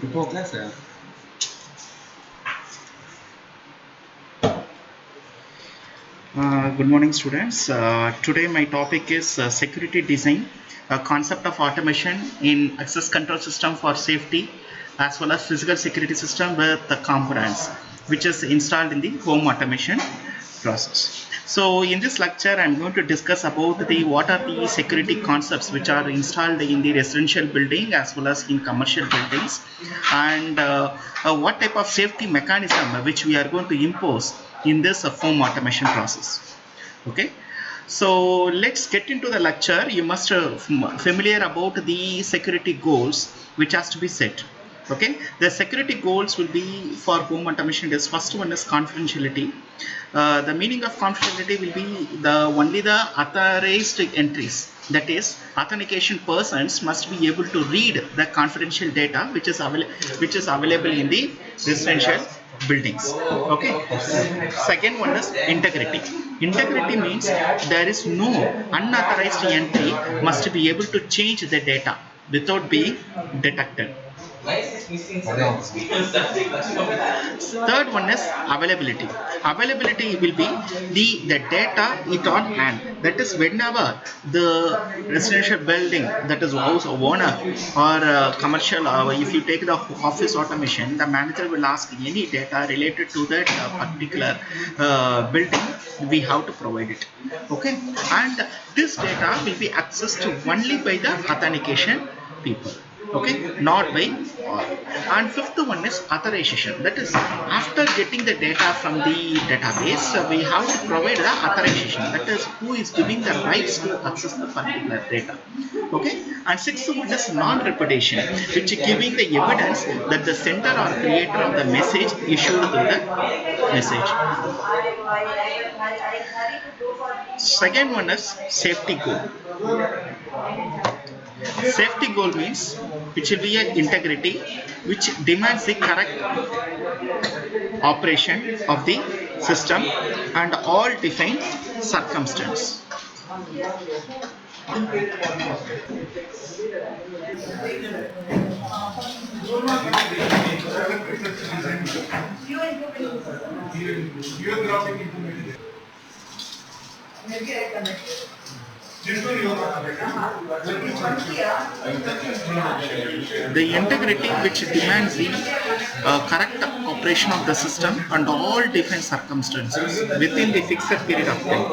இப்போ class Good morning, students. Today my topic is security design, a concept of automation in access control system for safety as well as physical security system with the components which is installed in the home automation process. So in this lecture I'm going to discuss about the what are the security concepts which are installed in the residential building as well as in commercial buildings, and what type of safety mechanism which we are going to impose in this home automation process. Okay, so let's get into the lecture. You must familiar about the security goals which has to be set. Okay, the security goals will be for home automation is first one is confidentiality. The meaning of confidentiality will be the only the authorized entries, that is authentication persons must be able to read the confidential data which is available in the residential buildings. Okay, second one is integrity. Integrity means there is no unauthorized entry must be able to change the data without being detected. Why is this missing? Third one is availability. Availability will be the data it on hand. That is whenever the residential building, that is house owner or commercial, if you take the office automation, the manager will ask any data related to that particular building. We have to provide it. Okay, and this data will be accessed only by the authentication people. Okay, not by all. And fifth one is authorization. That is after getting the data from the database, we have to provide the authorization, that is who is giving the rights to access the particular data. Okay, and sixth one is non-repudiation, which is giving the evidence that the sender or creator of the message issued to the message. Second one is safety goal. Safety goal means which will be an integrity which demands the correct operation of the system and all defined circumstance. The integrity which demands the correct operation of the system and all different circumstances within the fixed period of time.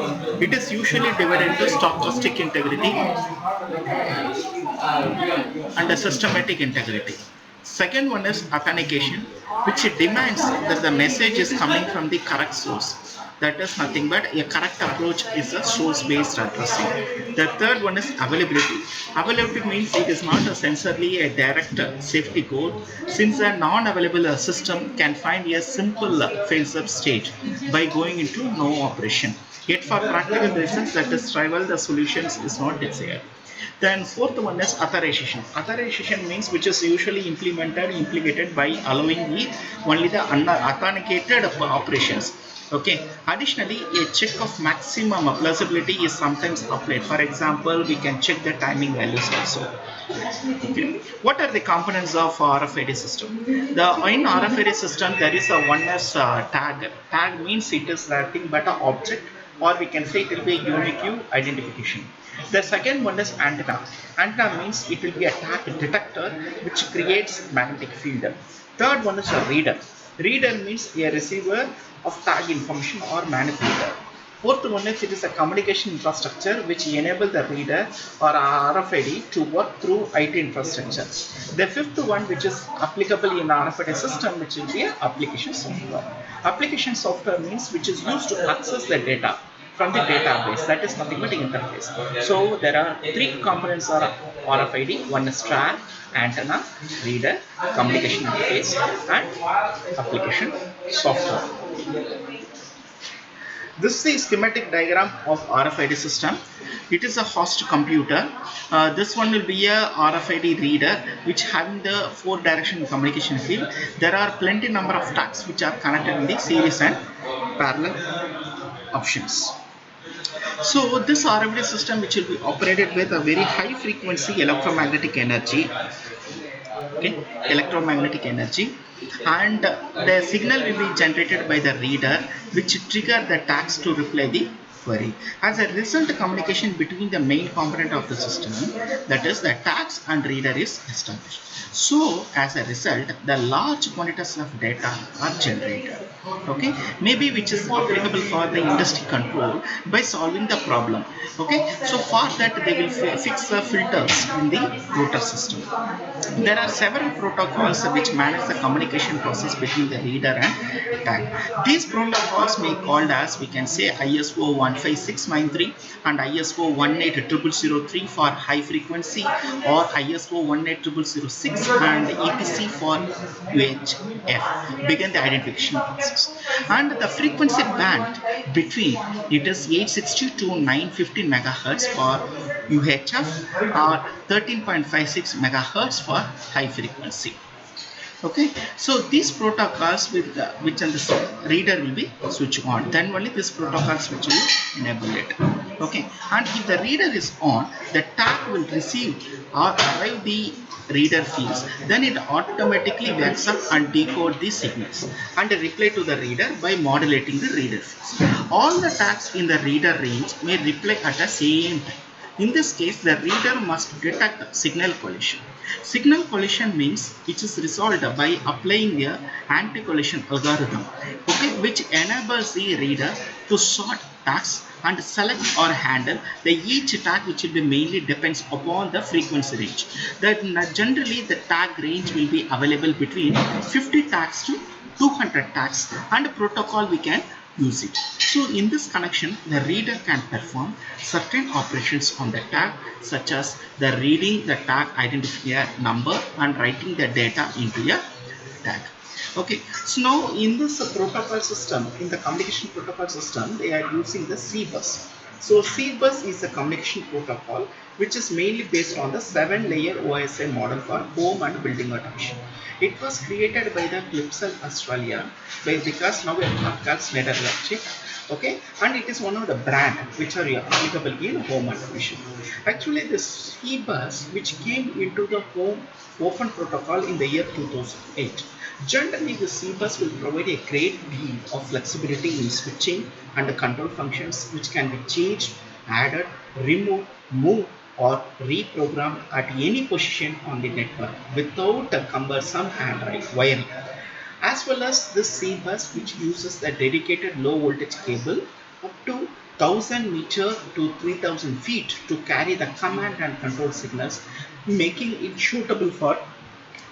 It is usually divided into stochastic integrity and a systematic integrity. Second one is authentication, which demands that the message is coming from the correct source. That is nothing but a correct approach is a source-based addressing. The third one is availability. Availability means it is not essentially a direct safety goal, since a non-available system can find a simple fail-safe stage by going into no operation. Yet for practical reasons, that is trivial, the solutions is not desired. Then fourth one is authorization. Authorization means which is usually implicated by allowing the only the authenticated operations. Okay. Additionally, a check of maximum plausibility is sometimes applied. For example, we can check the timing values also. Okay. What are the components of RFID system? The in RFID system there is a one as tag. Tag means it is nothing but an object, or we can say it will be a unique identification. The second one is antenna. Antenna means it will be a tag detector which creates magnetic field. Third one is a reader. Reader means a receiver of tag information or manipulator. Fourth one is it is a communication infrastructure which enable the reader or RFID to work through IT infrastructure. The fifth one which is applicable in RFID system which will be application software. Application software means which is used to access the data from the database, that is nothing but interface. So there are three components of RFID. One is track, antenna, reader, communication interface, and application software. This is the schematic diagram of RFID system. It is a host computer. This one will be a RFID reader which having the 4-direction communication field. There are plenty number of tags which are connected in the series and parallel options. So this RFID system which will be operated with a very high frequency electromagnetic energy okay, electromagnetic energy, and the signal will be generated by the reader, which trigger the tags to reply the query. As a result, communication between the main component of the system, that is the tags and reader, is established. So as a result, the large quantities of data are generated, okay, maybe which is applicable for the industry control by solving the problem, okay. So for that they will fix the filters in the router system. There are several protocols which manage the communication process between the reader and tag. These protocols may be called as, we can say, ISO 15693 and ISO 1800003 for high frequency, or ISO 18006 and EPC for UHF, begin the identification process. And the frequency band between it is 860 to 950 megahertz for UHF, or 13.56 megahertz for high frequency. Okay, so these protocols with which on the reader will be switched on, then only this protocol switch will enable it. Okay, and if the reader is on, the tag will receive or arrive the reader fields, then it automatically wakes up and decode the signals and reply to the reader by modulating the reader fields. All the tags in the reader range may reply at the same time. In this case, the reader must detect signal collision. Signal collision means it is resolved by applying the anti-collision algorithm, okay, which enables the reader to sort tags and select or handle the each tag, which will be mainly depends upon the frequency range. That generally the tag range will be available between 50 tags to 200 tags, and protocol we can use it. So in this connection, the reader can perform certain operations on the tag, such as the reading the tag identifier number and writing the data into a tag. Okay, so now in this protocol system, in the communication protocol system, they are using the C-bus. So C-bus is a communication protocol which is mainly based on the 7-layer OSI model for home and building automation. It was created by the Clipsal Australia because now it calls Netherlands. Okay, and it is one of the brand which are applicable in home automation. Actually, this C-bus which came into the home open protocol in the year 2008. Generally, the C-bus will provide a great deal of flexibility in switching and control functions, which can be changed, added, removed, moved, or reprogrammed at any position on the network without a cumbersome hand wiring. As well as this C-bus, which uses a dedicated low voltage cable up to 1000 meter to 3000 feet to carry the command and control signals, making it suitable for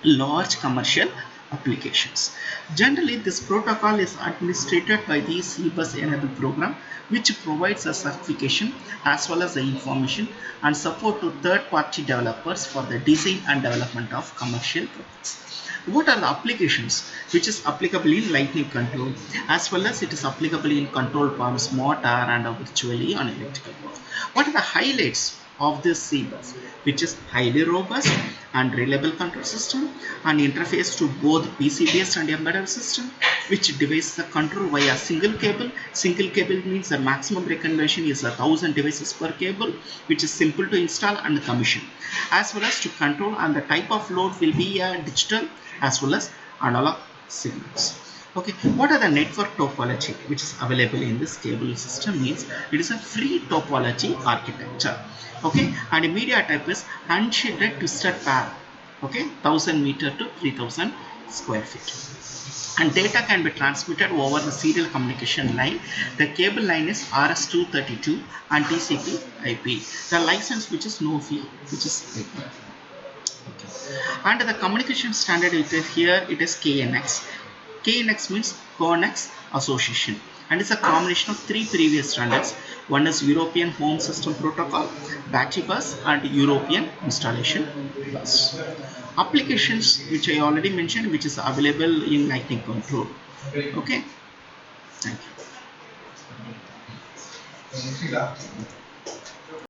large commercial applications. Generally, this protocol is administered by the C-bus enabled program, which provides a certification as well as the information and support to third-party developers for the design and development of commercial products. What are the applications which is applicable in lightning control, as well as it is applicable in control pumps, motor, and virtually on electrical power? What are the highlights of this C-bus, which is highly robust and reliable control system and interface to both PC-based and embedded system, which devices the control via single cable. Single cable means the maximum recommendation is 1000 devices per cable, which is simple to install and commission, as well as to control, and the type of load will be digital as well as analog signals. Okay, what are the network topology which is available in this cable system? Means it is a free topology architecture. Okay, and media type is unshielded twisted pair. Okay, 1000 meter to 3000 square feet. And data can be transmitted over the serial communication line. The cable line is RS-232 and TCP IP. The license which is no fee, which is IP. Okay. And the communication standard it is here, it is KNX. KNX means Connex Association, and it's a combination of three previous standards. One is European Home System Protocol, Batchy Bus, and European Installation Bus. Applications which I already mentioned, which is available in lightning control. Okay, thank you.